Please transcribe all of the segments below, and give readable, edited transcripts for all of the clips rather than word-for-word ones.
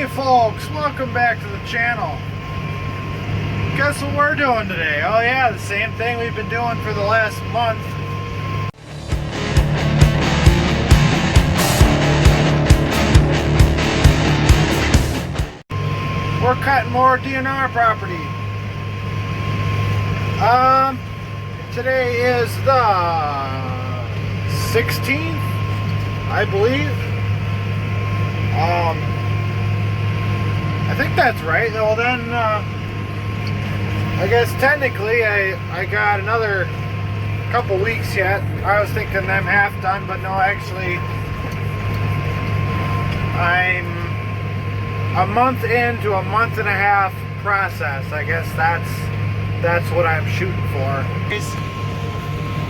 Hey folks, welcome back to the channel. Guess what we're doing today? Oh yeah, the same thing we've been doing for the last month. We're cutting more DNR property. Today is the 16th, I believe. I think that's right. Well then, I guess technically I got another couple weeks yet. I was thinking I'm half done, but no, actually I'm a month into a month and a half process. I guess that's what I'm shooting for.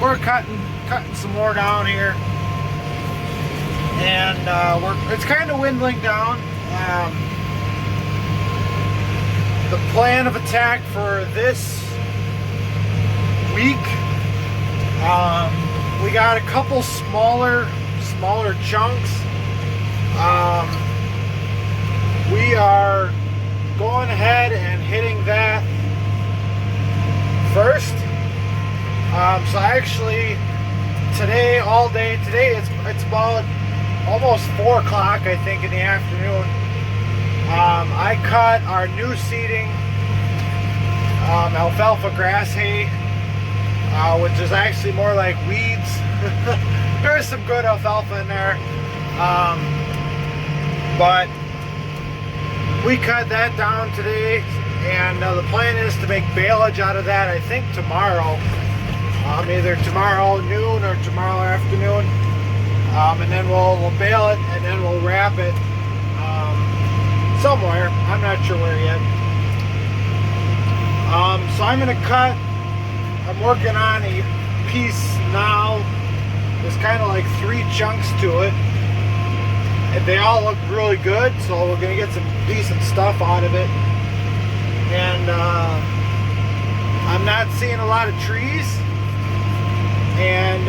We're cutting some more down here, and it's kind of dwindling down. The plan of attack for this week, we got a couple smaller chunks. We are going ahead and hitting that first. So actually today, all day today, it's about almost 4 o'clock, I think, in the afternoon. I cut our new seeding, alfalfa grass hay, which is actually more like weeds. There's some good alfalfa in there, but we cut that down today, and the plan is to make baleage out of that, I think tomorrow, either tomorrow noon or tomorrow afternoon, and then we'll bale it, and then we'll wrap it somewhere. I'm not sure where yet. So I'm gonna cut. I'm working on a piece now. There's kind of like 3 chunks to it, and they all look really good. So we're gonna get some decent stuff out of it. And I'm not seeing a lot of trees, and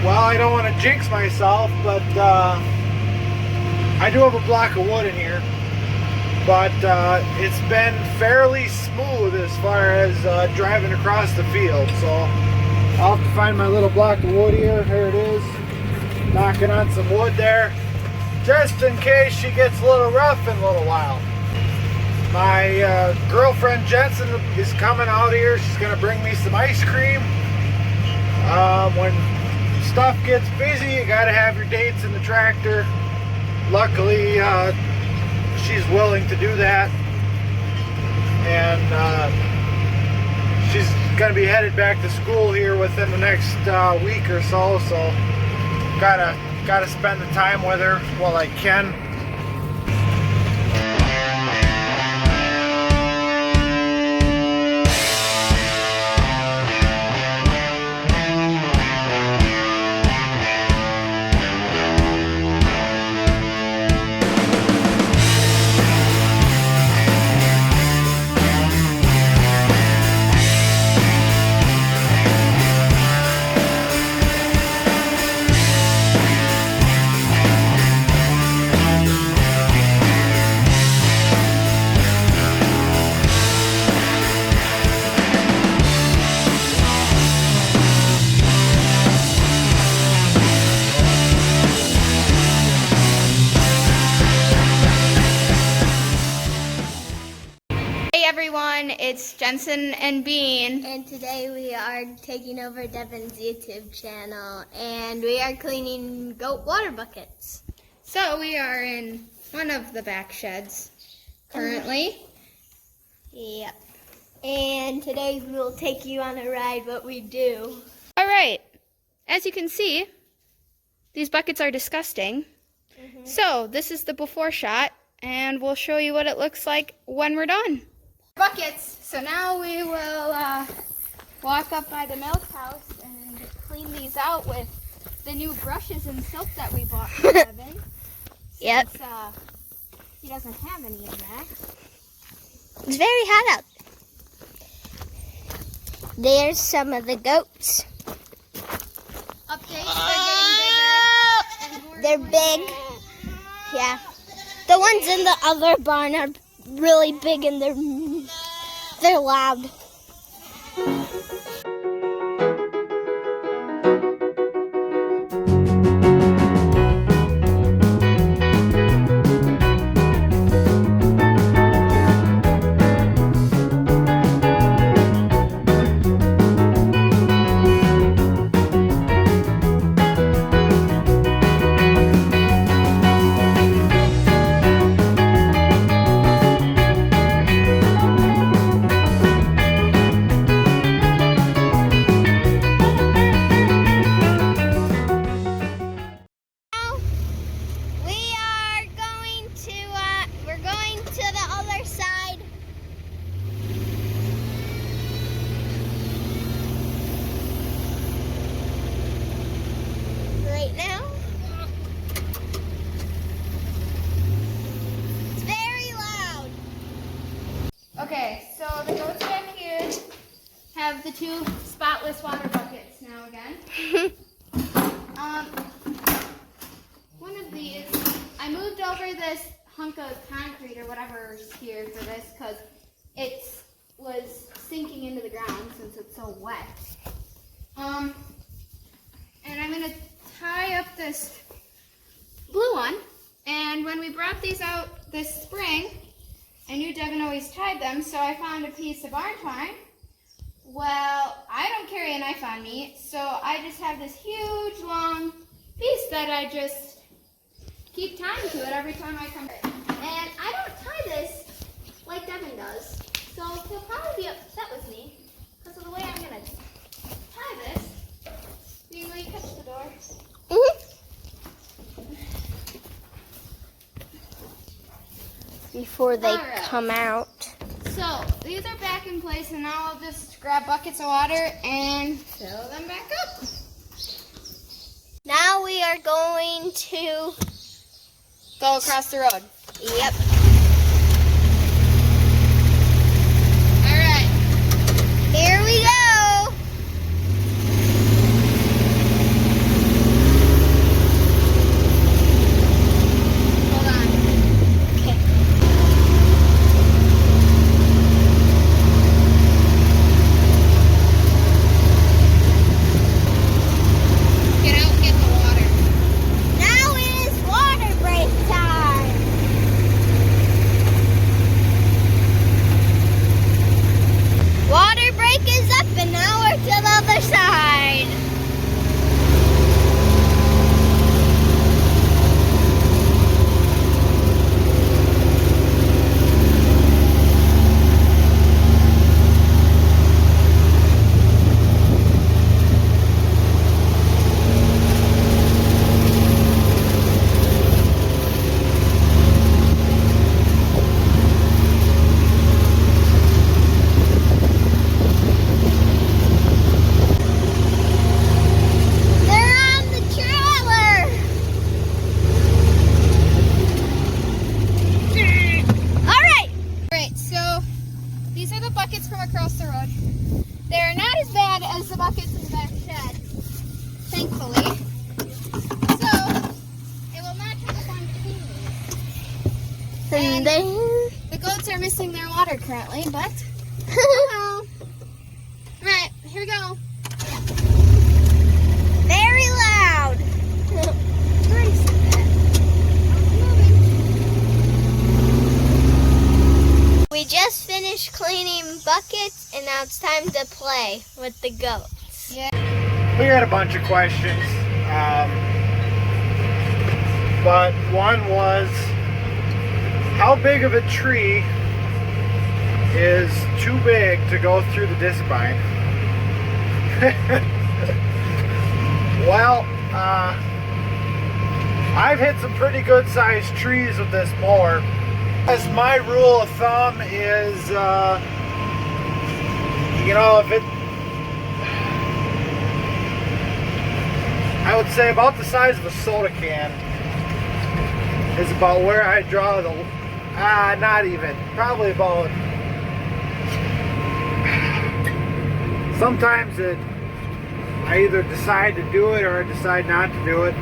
well, I don't want to jinx myself, but I do have a block of wood in here, but it's been fairly smooth as far as driving across the field. So I'll have to find my little block of wood here. Here it is. Knocking on some wood there, just in case she gets a little rough in a little while. My girlfriend Jensen is coming out here. She's going to bring me some ice cream. When stuff gets busy, you got to have your dates in the tractor. Luckily, she's willing to do that, and she's going to be headed back to school here within the next week or so. So, gotta spend the time with her while I can. Everyone, it's Jensen and Bean, and today we are taking over Devin's YouTube channel, and we are cleaning goat water buckets. So we are in one of the back sheds currently. Yep. And today we will take you on a ride what we do. All right. As you can see, these buckets are disgusting. So this is the before shot, and we'll show you what it looks like when we're done. Buckets. So now we will walk up by the milk house and clean these out with the new brushes and soap that we bought for Devin. Yep. Since, he doesn't have any of that. It's very hot out. There's some of the goats. Updates, they're getting bigger and more They're big. Yeah. The ones in the other barn are really big and they're loud. Okay, so the goats back here have the two spotless water buckets now again. One of these, I moved over this hunk of concrete or whatever's here for this because it was sinking into the ground since it's so wet. And I'm going to tie up this blue one. And when we brought these out this spring, I knew Devin always tied them, so I found a piece of barn twine. Well, I don't carry a knife on me, so I just have this huge long piece that I just keep tying to it every time I come. And I don't tie this like Devin does, so he'll probably be upset with me because of the way I'm going to tie this. Will you catch the door? Before they come out. So these are back in place, and now I'll just grab buckets of water and fill them back up. Now we are going to go across the road. Yep. All right. Here we go. Hold on. Okay. Get out and get the water. Now it is water break time. Water break is up and now we're to the other side. Across the road. They're not as bad as the buckets in the back shed, thankfully. So, it will not take us long to clean these. And the goats are missing their water currently, but oh well. Alright, here we go. Very loud. We just finished cleaning buckets and now it's time to play with the goats. Yeah. We had a bunch of questions, but one was, how big of a tree is too big to go through the discbine? Well, I've hit some pretty good sized trees with this mower. As my rule of thumb is, you know, if it, I would say about the size of a soda can is about where I draw the, not even, probably about, sometimes I either decide to do it or I decide not to do it.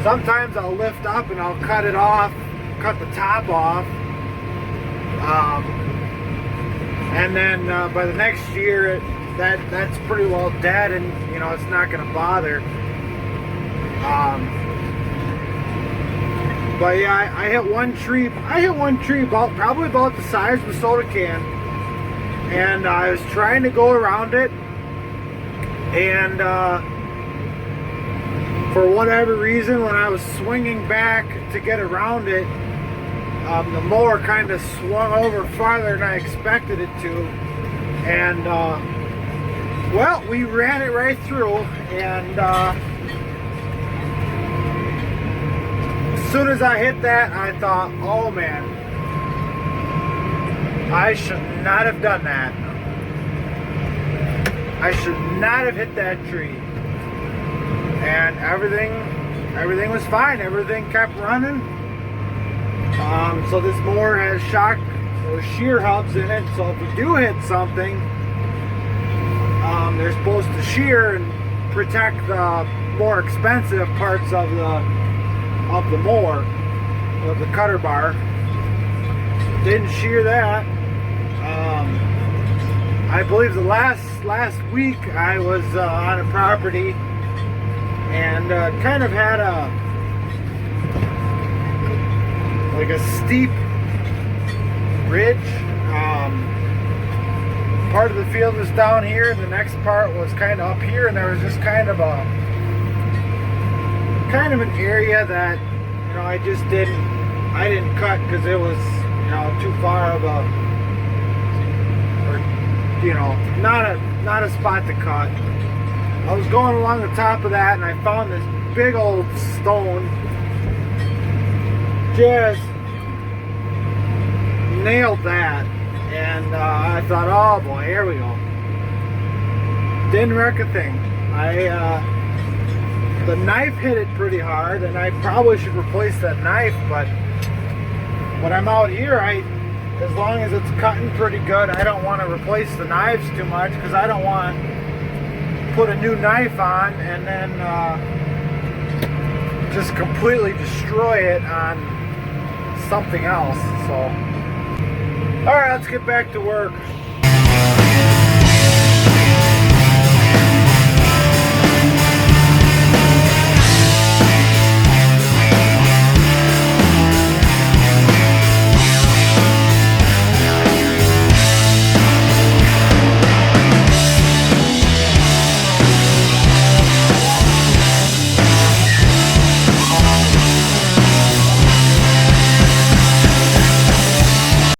sometimes I'll lift up and I'll cut it off, cut the top off. And then by the next year, that's pretty well dead, and you know it's not going to bother. But yeah, I hit one tree. Probably about the size of a soda can, and I was trying to go around it, and for whatever reason, when I was swinging back to get around it, the mower kind of swung over farther than I expected it to, and well, we ran it right through, and as soon as I hit that, I thought, oh man, I should not have done that. I should not have hit that tree. And everything was fine. Everything kept running. So this mower has shock or shear hubs in it, so if you do hit something, they're supposed to shear and protect the more expensive parts of the mower, of the cutter bar. Didn't shear that. I believe the last week I was on a property and kind of had like a steep ridge. Part of the field was down here, and the next part was kind of up here, and there was just kind of an area that, you know, I didn't cut because it was, you know, too far of a, or, you know, not a spot to cut. I was going along the top of that, and I found this big old stone. Just nailed that, and I thought, oh boy, here we go. Didn't wreck a thing. The knife hit it pretty hard, and I probably should replace that knife, but when I'm out here, as long as it's cutting pretty good, I don't want to replace the knives too much, because I don't want to put a new knife on and then just completely destroy it on something else. So, alright, let's get back to work.